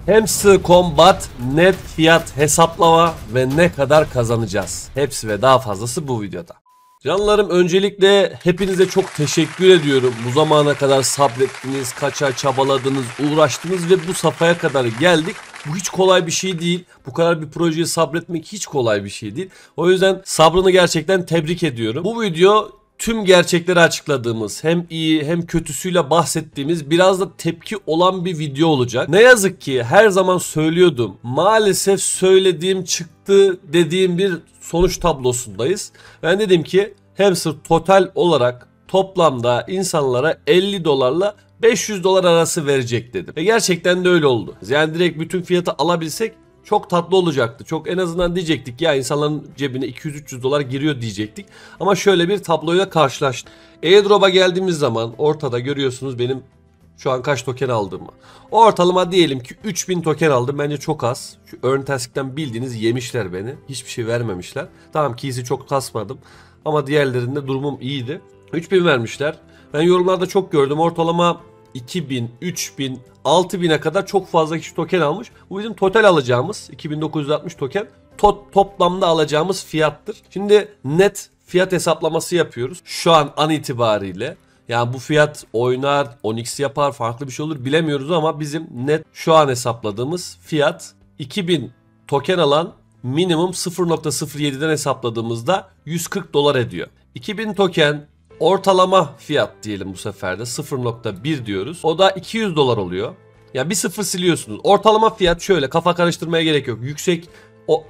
Hamster Combat net fiyat hesaplama ve ne kadar kazanacağız? Hepsi ve daha fazlası bu videoda. Canlarım, öncelikle hepinize çok teşekkür ediyorum. Bu zamana kadar sabrettiniz, kaç ay çabaladınız, uğraştınız ve bu safhaya kadar geldik. Bu hiç kolay bir şey değil. Bu kadar bir projeye sabretmek hiç kolay bir şey değil. O yüzden sabrını gerçekten tebrik ediyorum. Bu video tüm gerçekleri açıkladığımız, hem iyi hem kötüsüyle bahsettiğimiz, biraz da tepki olan bir video olacak. Ne yazık ki her zaman söylüyordum, maalesef söylediğim çıktı dediğim bir sonuç tablosundayız. Ben dedim ki Hamster total olarak toplamda insanlara 50 dolarla 500 dolar arası verecek dedim. Ve gerçekten de öyle oldu. Yani direkt bütün fiyatı alabilsek çok tatlı olacaktı. Çok, en azından diyecektik ya insanların cebine 200-300 dolar giriyor diyecektik. Ama şöyle bir tabloyla karşılaştık. Airdrop'a geldiğimiz zaman ortada görüyorsunuz benim şu an kaç token aldığımı. Ortalama diyelim ki 3000 token aldım. Bence çok az. Şu Earn Task'ten bildiğiniz yemişler beni. Hiçbir şey vermemişler. Tamam, key'si çok kasmadım. Ama diğerlerinde durumum iyiydi. 3000 vermişler. Ben yorumlarda çok gördüm. Ortalama 2000, 3000, 6000'e kadar çok fazla kişi token almış. Bu bizim total alacağımız 2960 token. Toplamda alacağımız fiyattır. Şimdi net fiyat hesaplaması yapıyoruz. Şu an itibariyle. Yani bu fiyat oynar, 10x yapar, farklı bir şey olur bilemiyoruz ama bizim net şu an hesapladığımız fiyat 2000 token alan minimum 0.07'den hesapladığımızda 140 dolar ediyor. 2000 token ortalama fiyat diyelim, bu sefer de 0.1 diyoruz. O da 200 dolar oluyor. Yani bir sıfır siliyorsunuz. Ortalama fiyat şöyle, kafa karıştırmaya gerek yok. Yüksek,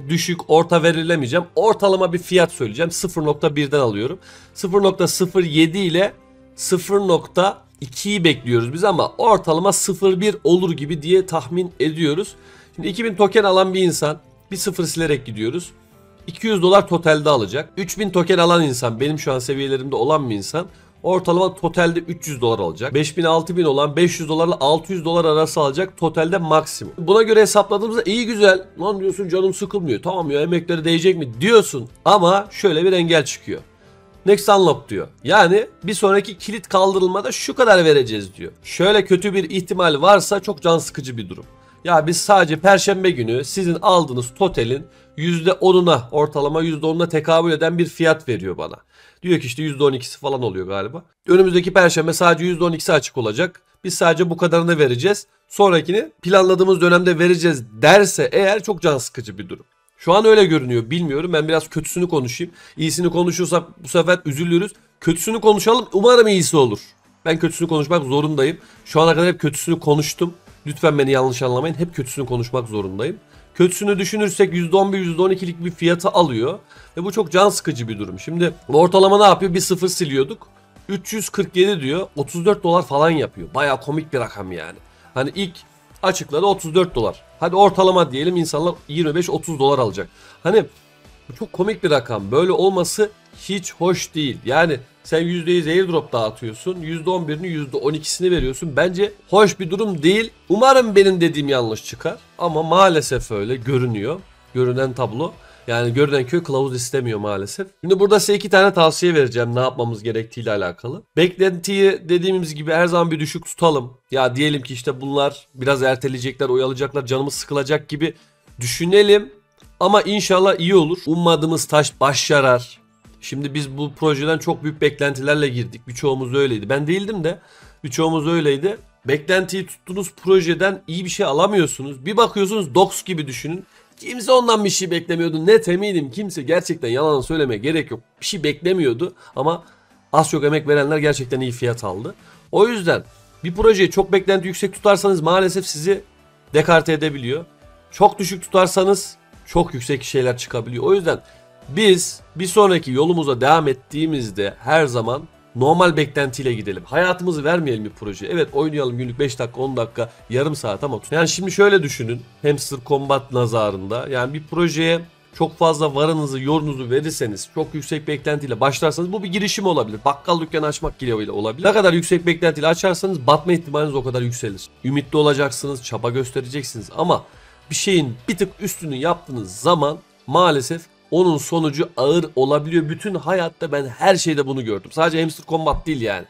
düşük, orta verilemeyeceğim. Ortalama bir fiyat söyleyeceğim. 0.1'den alıyorum. 0.07 ile 0.2'yi bekliyoruz biz ama ortalama 0.1 olur gibi diye tahmin ediyoruz. Şimdi 2000 token alan bir insan, bir sıfır silerek gidiyoruz. 200 dolar totalde alacak. 3000 token alan insan, benim şu an seviyelerimde olan bir insan, ortalama totalde 300 dolar alacak. 5000 6000 olan 500 dolarla 600 dolar arası alacak totalde maksimum. Buna göre hesapladığımızda iyi güzel. Lan diyorsun, canım sıkılmıyor. Tamam ya, emekleri değecek mi diyorsun. Ama şöyle bir engel çıkıyor. Next unlock diyor. Yani bir sonraki kilit kaldırılmada şu kadar vereceğiz diyor. Şöyle kötü bir ihtimal varsa çok can sıkıcı bir durum. Ya biz sadece perşembe günü sizin aldığınız totalin %10'una, ortalama %10'una tekabül eden bir fiyat veriyor bana. Diyor ki işte %12'si falan oluyor galiba. Önümüzdeki perşembe sadece %12'si açık olacak. Biz sadece bu kadarını vereceğiz. Sonrakini planladığımız dönemde vereceğiz derse eğer çok can sıkıcı bir durum. Şu an öyle görünüyor, bilmiyorum. Ben biraz kötüsünü konuşayım. İyisini konuşursak bu sefer üzülürüz. Kötüsünü konuşalım, umarım iyisi olur. Ben kötüsünü konuşmak zorundayım. Şu ana kadar hep kötüsünü konuştum. Lütfen beni yanlış anlamayın. Hep kötüsünü konuşmak zorundayım. Kötüsünü düşünürsek %11, %12'lik bir fiyatı alıyor. Ve bu çok can sıkıcı bir durum. Şimdi ortalama ne yapıyor? Bir sıfır siliyorduk. 347 diyor. 34 dolar falan yapıyor. Baya komik bir rakam yani. Hani ilk açıkladı 34 dolar. Hadi ortalama diyelim, insanlar 25-30 dolar alacak. Hani bu çok komik bir rakam. Böyle olması hiç hoş değil. Yani sen %100 airdrop dağıtıyorsun. %11'ini %12'sini veriyorsun. Bence hoş bir durum değil. Umarım benim dediğim yanlış çıkar. Ama maalesef öyle görünüyor. Görünen tablo. Yani görünen köy kılavuz istemiyor maalesef. Şimdi burada size 2 tane tavsiye vereceğim ne yapmamız gerektiğiyle alakalı. Beklentiyi dediğimiz gibi her zaman bir düşük tutalım. Ya diyelim ki işte bunlar biraz erteleyecekler, oyalayacaklar, canımız sıkılacak gibi düşünelim. Ama inşallah iyi olur. Ummadığımız taş baş yarar. Şimdi biz bu projeden çok büyük beklentilerle girdik. Birçoğumuz öyleydi. Ben değildim de birçoğumuz öyleydi. Beklentiyi tuttuğunuz projeden iyi bir şey alamıyorsunuz. Bir bakıyorsunuz Dox gibi düşünün. Kimse ondan bir şey beklemiyordu. Net eminim kimse, gerçekten yalan söylemeye gerek yok, bir şey beklemiyordu. Ama az çok emek verenler gerçekten iyi fiyat aldı. O yüzden bir projeyi çok beklenti yüksek tutarsanız maalesef sizi dekarte edebiliyor. Çok düşük tutarsanız çok yüksek şeyler çıkabiliyor. O yüzden biz bir sonraki yolumuza devam ettiğimizde her zaman normal beklentiyle gidelim. Hayatımızı vermeyelim bir projeye. Evet, oynayalım günlük 5 dakika 10 dakika yarım saat ama yani şimdi şöyle düşünün, Hamster Combat nazarında yani bir projeye çok fazla varınızı yorunuzu verirseniz, çok yüksek beklentiyle başlarsanız bu bir girişim olabilir. Bakkal dükkanı açmak gibi olabilir. Ne kadar yüksek beklentiyle açarsanız batma ihtimaliniz o kadar yükselir. Ümitli olacaksınız, çaba göstereceksiniz ama bir şeyin bir tık üstünü yaptığınız zaman maalesef onun sonucu ağır olabiliyor. Bütün hayatta ben her şeyde bunu gördüm. Sadece Hamster Combat değil yani.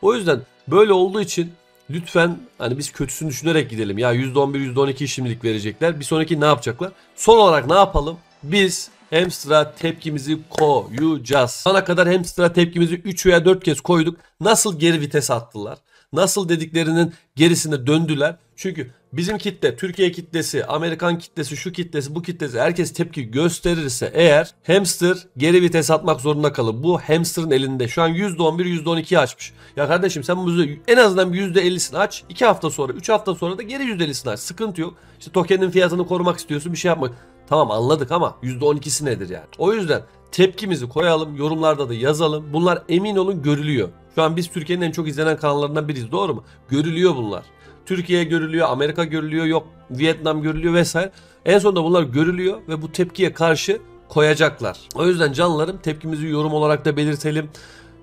O yüzden böyle olduğu için lütfen hani biz kötüsünü düşünerek gidelim. Ya %11, %12 şimdilik verecekler. Bir sonraki ne yapacaklar? Son olarak ne yapalım? Biz hamster'a tepkimizi koyacağız. Sana kadar hamster'a tepkimizi 3 veya 4 kez koyduk. Nasıl geri vites attılar? Nasıl dediklerinin gerisine döndüler? Çünkü bizim kitle, Türkiye kitlesi, Amerikan kitlesi, şu kitlesi, bu kitlesi, herkes tepki gösterirse eğer hamster geri vites atmak zorunda kalır. Bu hamster'ın elinde. Şu an %11, %12'yi açmış. Ya kardeşim sen bu en azından bir %50'sini aç. 2 hafta sonra, 3 hafta sonra da geri %50'sini aç. Sıkıntı yok. İşte tokenin fiyatını korumak istiyorsun, bir şey yapmak. Tamam anladık ama %12'si nedir yani? O yüzden tepkimizi koyalım, yorumlarda da yazalım. Bunlar emin olun görülüyor. Şu an biz Türkiye'nin en çok izlenen kanallarından biriyiz, doğru mu? Görülüyor bunlar. Türkiye görülüyor, Amerika görülüyor, yok Vietnam görülüyor vesaire. En sonunda bunlar görülüyor ve bu tepkiye karşı koyacaklar. O yüzden canlarım tepkimizi yorum olarak da belirtelim.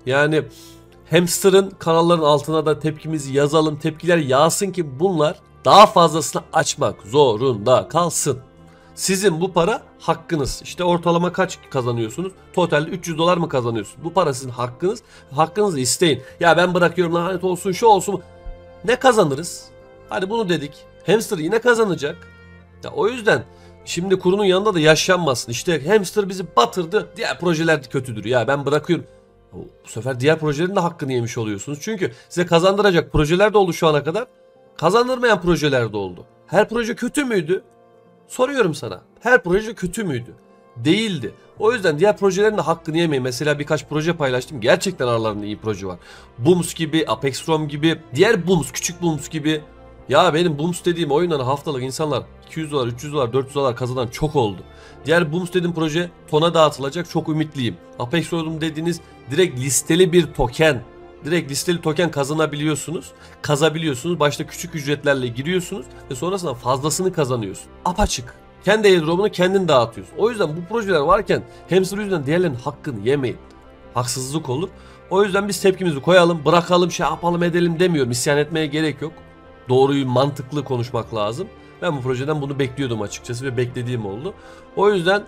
Yani hamster'ın kanalların altına da tepkimizi yazalım. Tepkiler yağsın ki bunlar daha fazlasını açmak zorunda kalsın. Sizin bu para hakkınız. İşte ortalama kaç kazanıyorsunuz? Totalde $300 mı kazanıyorsunuz? Bu para sizin hakkınız. Hakkınızı isteyin. Ya ben bırakıyorum, lanet olsun, şu olsun. Ne kazanırız? Hadi bunu dedik. Hamster yine kazanacak. Ya o yüzden şimdi kurunun yanında da yaşanmasın. İşte hamster bizi batırdı. Diğer projeler kötüdür. Ya ben bırakıyorum. Bu sefer diğer projelerin de hakkını yemiş oluyorsunuz. Çünkü size kazandıracak projeler de oldu şu ana kadar. Kazandırmayan projeler de oldu. Her proje kötü müydü? Soruyorum sana. Her proje kötü müydü? Değildi. O yüzden diğer projelerin de hakkını yemeyin. Mesela birkaç proje paylaştım. Gerçekten aralarında iyi proje var. Booms gibi, Apex Rom gibi, diğer Booms, küçük Booms gibi. Ya benim Booms dediğim oyundan haftalık insanlar $200, $300, $400 kazanan çok oldu. Diğer Booms dediğim proje tona dağıtılacak. Çok ümitliyim. Apex Rom dediğiniz direkt listeli bir token. Direkt listeli token kazanabiliyorsunuz. Kazabiliyorsunuz. Başta küçük ücretlerle giriyorsunuz ve sonrasında fazlasını kazanıyorsun. Apaçık. Kendi airdrop'unu kendin dağıtıyorsun. O yüzden bu projeler varken hamster yüzünden diğerlerinin hakkını yemeyin. Haksızlık olur. O yüzden biz tepkimizi koyalım, bırakalım, şey yapalım edelim demiyorum. İsyan etmeye gerek yok. Doğruyu mantıklı konuşmak lazım. Ben bu projeden bunu bekliyordum açıkçası ve beklediğim oldu. O yüzden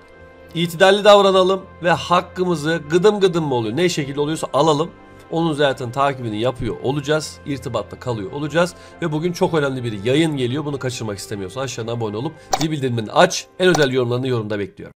itidalli davranalım ve hakkımızı gıdım gıdım mı oluyor, ne şekilde oluyorsa alalım. Onun zaten takibini yapıyor olacağız. İrtibatta kalıyor olacağız. Ve bugün çok önemli bir yayın geliyor. Bunu kaçırmak istemiyorsan aşağıdan abone olup zil bildirimlerini aç. En özel yorumlarını yorumda bekliyorum.